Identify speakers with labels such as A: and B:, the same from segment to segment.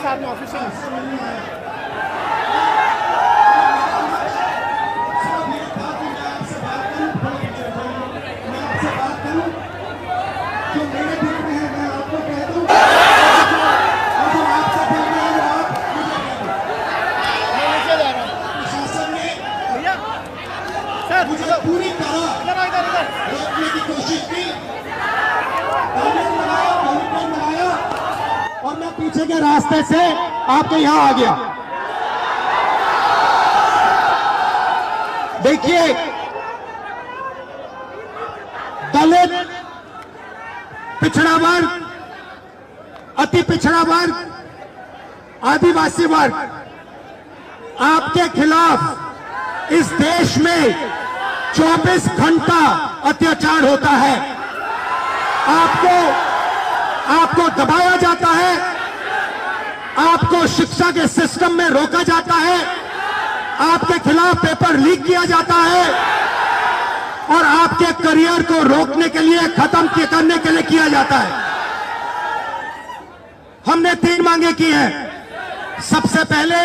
A: साथ में ऑफिशियल
B: पूरी तरह रोकने की कोशिश की, बनाया और मैं पीछे के रास्ते से आपके यहां आ गया। देखिए, दलित, पिछड़ा वर्ग, अति पिछड़ा वर्ग, आदिवासी वर्ग, आपके खिलाफ इस देश में 24 घंटा अत्याचार होता है। आपको दबाया जाता है, आपको शिक्षा के सिस्टम में रोका जाता है, आपके खिलाफ पेपर लीक किया जाता है और आपके करियर को रोकने के लिए, खत्म करने के लिए किया जाता है। हमने 3 मांगे की हैं। सबसे पहले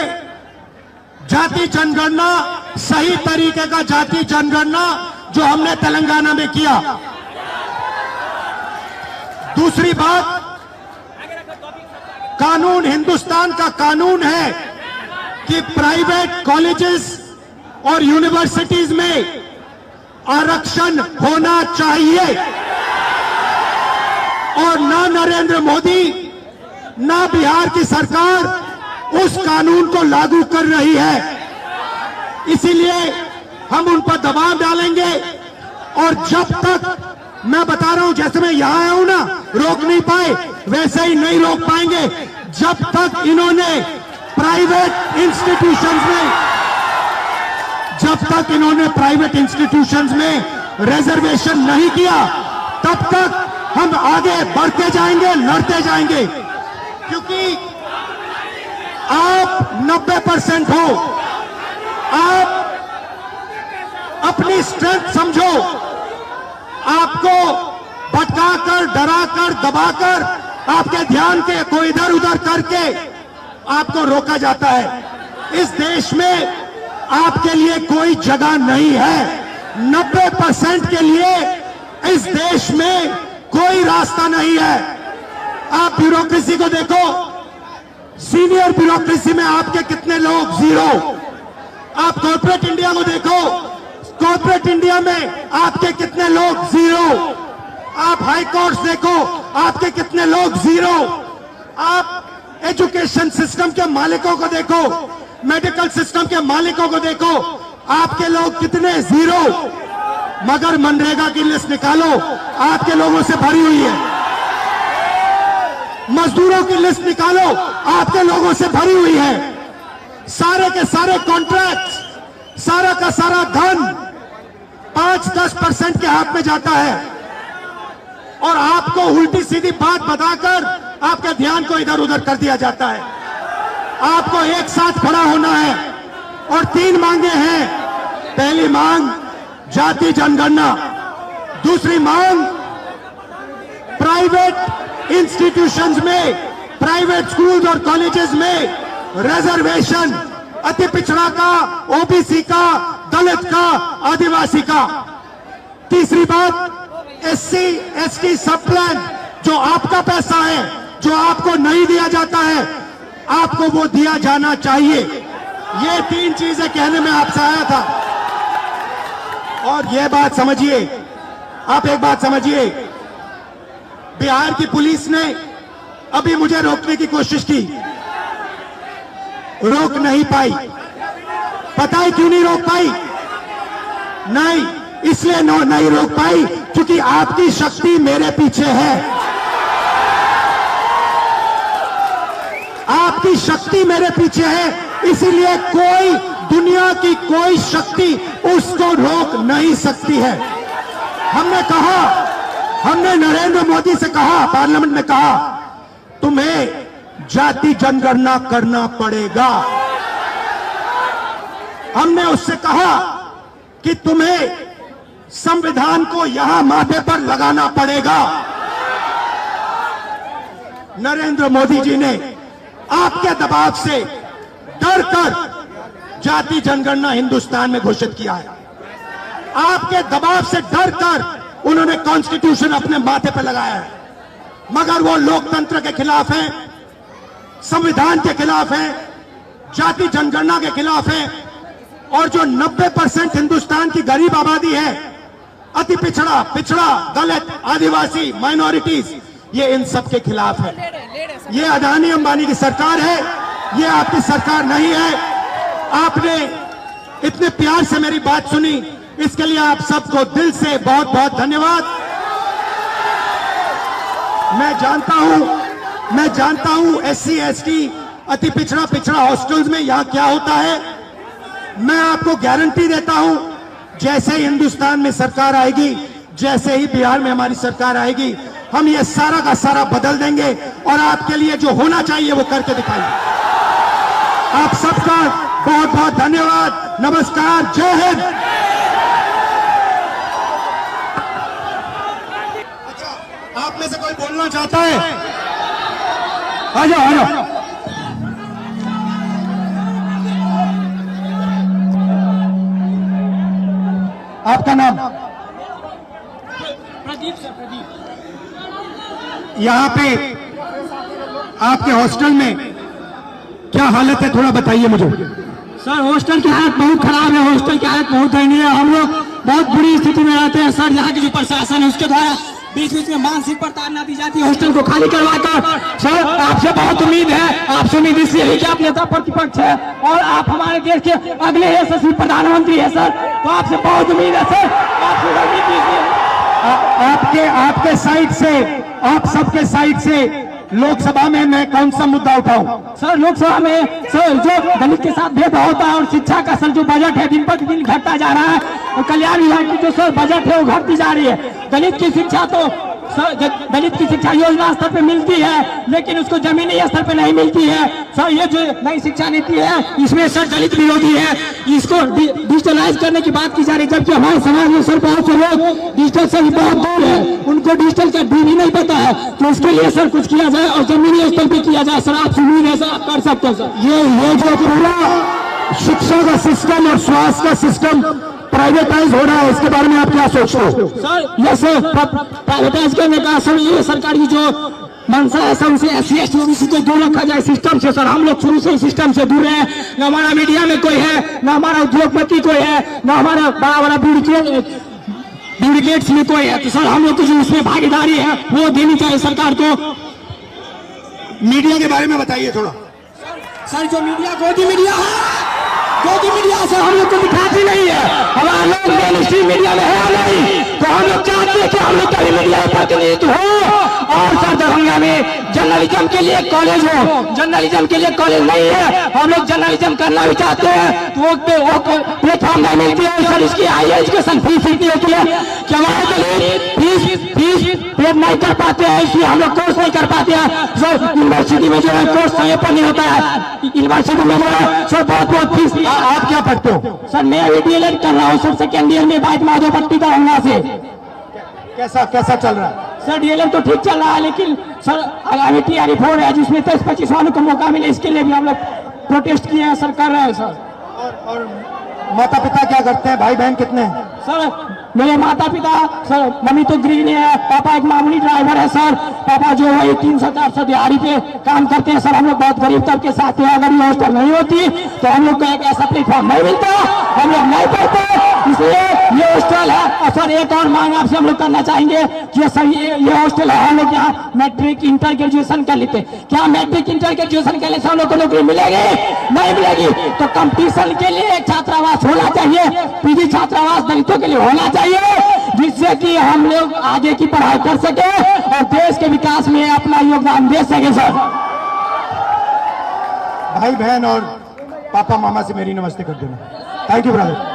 B: जाति जनगणना, सही तरीके का जाति जनगणना जो हमने तेलंगाना में किया। दूसरी बात, कानून, हिंदुस्तान का कानून है कि प्राइवेट कॉलेजेस और यूनिवर्सिटीज में आरक्षण होना चाहिए और ना नरेंद्र मोदी ना बिहार की सरकार उस कानून को लागू कर रही है। इसीलिए हम उन पर दबाव डालेंगे और जब तक, मैं बता रहा हूं, जैसे मैं यहां आया हूं ना, रोक नहीं पाए, वैसे ही नहीं रोक पाएंगे जब तक इन्होंने प्राइवेट इंस्टीट्यूशंस में रिजर्वेशन नहीं किया, तब तक हम आगे बढ़ते जाएंगे, लड़ते जाएंगे। क्योंकि आप 90% हो, आप अपनी स्ट्रेंथ समझो, आपको भटकाकर, डराकर, दबाकर, आपके ध्यान को इधर उधर करके आपको रोका जाता है। इस देश में आपके लिए कोई जगह नहीं है। 90% के लिए इस देश में कोई रास्ता नहीं है। आप ब्यूरोक्रेसी को देखो, सीनियर ब्यूरोक्रेसी में आपके कितने लोग, 0। आप कॉर्पोरेट इंडिया को देखो, कॉर्पोरेट इंडिया में आपके कितने लोग, 0। आप हाई कोर्ट देखो, आपके कितने लोग, 0। आप एजुकेशन सिस्टम के मालिकों को देखो, मेडिकल सिस्टम के मालिकों को देखो, आपके लोग कितने, 0। मगर मनरेगा की लिस्ट निकालो, आपके लोगों से भरी हुई है। मजदूरों की लिस्ट निकालो, आपके लोगों से भरी हुई है। सारे के सारे कॉन्ट्रैक्ट, सारा का सारा धन 5-10% के हाथ में जाता है और आपको उल्टी सीधी बात बताकर आपके ध्यान को इधर उधर कर दिया जाता है। आपको एक साथ खड़ा होना है और 3 मांगे हैं। पहली मांग जाति जनगणना, दूसरी मांग प्राइवेट इंस्टीट्यूशंस में, प्राइवेट स्कूल्स और कॉलेजेस में रिजर्वेशन, अति पिछड़ा का, ओबीसी का, दलित का, आदिवासी का। तीसरी बात एससी एसटी सब प्लान, जो आपका पैसा है, जो आपको नहीं दिया जाता है, आपको वो दिया जाना चाहिए। ये 3 चीजें कहने में आपसे आया था। और ये बात समझिए, आप एक बात समझिए, बिहार की पुलिस ने अभी मुझे रोकने की कोशिश की, रोक नहीं पाई। पता है क्यों नहीं रोक पाई? नहीं, इसलिए नहीं रोक पाई क्योंकि आपकी शक्ति मेरे पीछे है। आपकी शक्ति मेरे पीछे है, इसीलिए कोई, दुनिया की कोई शक्ति उसको रोक नहीं सकती है। हमने कहा, हमने नरेंद्र मोदी से कहा, पार्लियामेंट में कहा, तुम्हें जाति जनगणना करना पड़ेगा। हमने उससे कहा कि तुम्हें संविधान को यहां माथे पर लगाना पड़ेगा। नरेंद्र मोदी जी ने आपके दबाव से डर कर जाति जनगणना हिंदुस्तान में घोषित किया है। आपके दबाव से डर कर उन्होंने कॉन्स्टिट्यूशन अपने माथे पर लगाया है, मगर वो लोकतंत्र के खिलाफ है, संविधान के खिलाफ है, जाति जनगणना के खिलाफ है। और जो 90% हिंदुस्तान की गरीब आबादी है, अति पिछड़ा, दलित, आदिवासी, माइनॉरिटीज, ये इन सब के खिलाफ है। ये अदानी अंबानी की सरकार है, ये आपकी सरकार नहीं है। आपने इतने प्यार से मेरी बात सुनी, इसके लिए आप सबको दिल से बहुत बहुत धन्यवाद। मैं जानता हूं SC ST अति पिछड़ा हॉस्टल्स में यहां क्या होता है। मैं आपको गारंटी देता हूं, जैसे ही हिंदुस्तान में सरकार आएगी, जैसे ही बिहार में हमारी सरकार आएगी, हम ये सारा का सारा बदल देंगे और आपके लिए जो होना चाहिए वो करके दिखाएंगे। आप सबका बहुत बहुत धन्यवाद। नमस्कार, जय हिंद। अच्छा, आप में से कोई बोलना चाहता है? आ जाओ। आपका नाम?
C: प्रदीप सर, प्रदीप।
B: यहाँ पे आपके हॉस्टल में क्या हालत है, थोड़ा बताइए मुझे।
C: सर हॉस्टल की हालत बहुत खराब है, हॉस्टल की हालत बहुत दयनीय है। हम लोग बहुत बुरी स्थिति में रहते हैं सर। यहाँ की जो प्रशासन है उसके द्वारा बीच बीच में मानसिक प्रताड़ना दी जाती है हॉस्टल को खाली करवाकर। सर आपसे बहुत उम्मीद है, आपसे उम्मीद इसलिए है कि आप नेता प्रतिपक्ष है और आप हमारे देश के अगले यशस्वी प्रधानमंत्री है सर, तो आपसे बहुत उम्मीद है सर।
B: आपके साइड से, आप सबके साइड से लोकसभा में मैं कौन सा मुद्दा उठाऊं?
C: सर लोकसभा में सर जो दलित के साथ भेदभाव होता है और शिक्षा का सर जो बजट है दिन पर दिन घटता जा रहा है, और कल्याण विभाग की जो सर बजट है वो घटती जा रही है। दलित की शिक्षा तो सर दलित की शिक्षा योजना स्तर पे मिलती है, लेकिन उसको जमीनी स्तर पे नहीं मिलती है सर। ये जो नई शिक्षा नीति है इसमें सर दलित विरोधी है, इसको डिजिटलाइज करने की बात की जा रही है, जबकि हमारे समाज में सर बहुत से लोग डिजिटल से बहुत दूर है, उनको डिजिटल का डी भी नहीं पता है। तो इसके लिए सर कुछ किया जाए और जमीनी स्तर पे किया जाए सर। आप उम्मीद है सर आप कर सकते हैं सर।
B: ये जो पूरा शिक्षा का सिस्टम और स्वास्थ्य का सिस्टम प्राइवेटाइज हो रहा है, इसके बारे में आप क्या सोचते हो?
C: सर ये सर प्राइवेटाइज करने का सर ये सरकार की जो मंशा है सर, उसे SC ST OBC को दूर रखा जाए सिस्टम से सर। हम लोग शुरू से सिस्टम से दूर है, न हमारा मीडिया में कोई है, न हमारा उद्योगपति कोई है, न हमारा बड़ा ब्यूरोक्रेट्स में कोई है। तो सर हम लोग की जो उसमें भागीदारी है वो देनी चाहिए सरकार को।
B: मीडिया के बारे में बताइए थोड़ा।
C: सर जो मीडिया गोदी मीडिया है, गोदी मीडिया सर हम लोग को दिखाती नहीं है, हमारा लोग मेन स्ट्रीम मीडिया में है नहीं, तो हम लोग चाहते हैं कि हम लोग का मीडिया प्रतिनिधित्व हो। और सर दरभंगा में जर्नलिज्म के लिए कॉलेज हो, जर्नलिज्म के लिए कॉलेज नहीं है, हम लोग जर्नलिज्म करना भी चाहते हैं तो वो प्लेटफॉर्म नहीं मिलती है सर। इसकी हायर एजुकेशन फीस इतनी होती है कि हमारे फीस पे नहीं कर पाते हैं, इसलिए हम लोग कोर्स नहीं कर पाते हैं सर। यूनिवर्सिटी में जो है कोर्स समय पर नहीं होता है, यूनिवर्सिटी में जो है सर बहुत फीस।
B: आप क्या पढ़ते हो?
C: सर मैं DLED कर रहा हूँ सर, सेकेंड ईयर में बाइट माधोपट्टी का होना से।
B: कैसा चल रहा है?
C: सर DLED तो ठीक चल रहा है, लेकिन सर आगामी TRE 4 है जिसमें 23-25 वालों को मौका मिले, इसके लिए भी हम लोग प्रोटेस्ट किए हैं सर, कर रहे हैं सर।
B: और माता पिता क्या करते हैं, भाई बहन कितने हैं?
C: सर मेरे माता पिता सर, मम्मी तो गृहिणी है, पापा एक मामूली ड्राइवर है सर। पापा जो है 300-400 दिहाड़ी पे काम करते हैं सर। हम लोग बहुत गरीब तबके के साथ हैं, अगर ये हॉस्टल नहीं होती तो हम लोग को एक ऐसा प्लेटफॉर्म नहीं मिलता, हम लोग नहीं पढ़ते, इसलिए ये हॉस्टल है। और सर एक और मांग आपसे हम लोग करना चाहेंगे कि सर ये हॉस्टल है, हम लोग यहाँ मैट्रिक इंटर ग्रेजुएशन कर लेते, क्या मैट्रिक इंटर ग्रेजुएशन के लिए हम लोग को नौकरी मिलेगी? नहीं मिलेगी। तो कंपटीशन के लिए छात्रावास होना चाहिए, PG छात्रावास दलितों के लिए होना चाहिए, जिससे कि हम लोग आगे की पढ़ाई कर सके और देश के विकास में अपना योगदान दे सके सर।
B: भाई बहन और पापा मामा से मेरी नमस्ते कर देना। Thank you brother.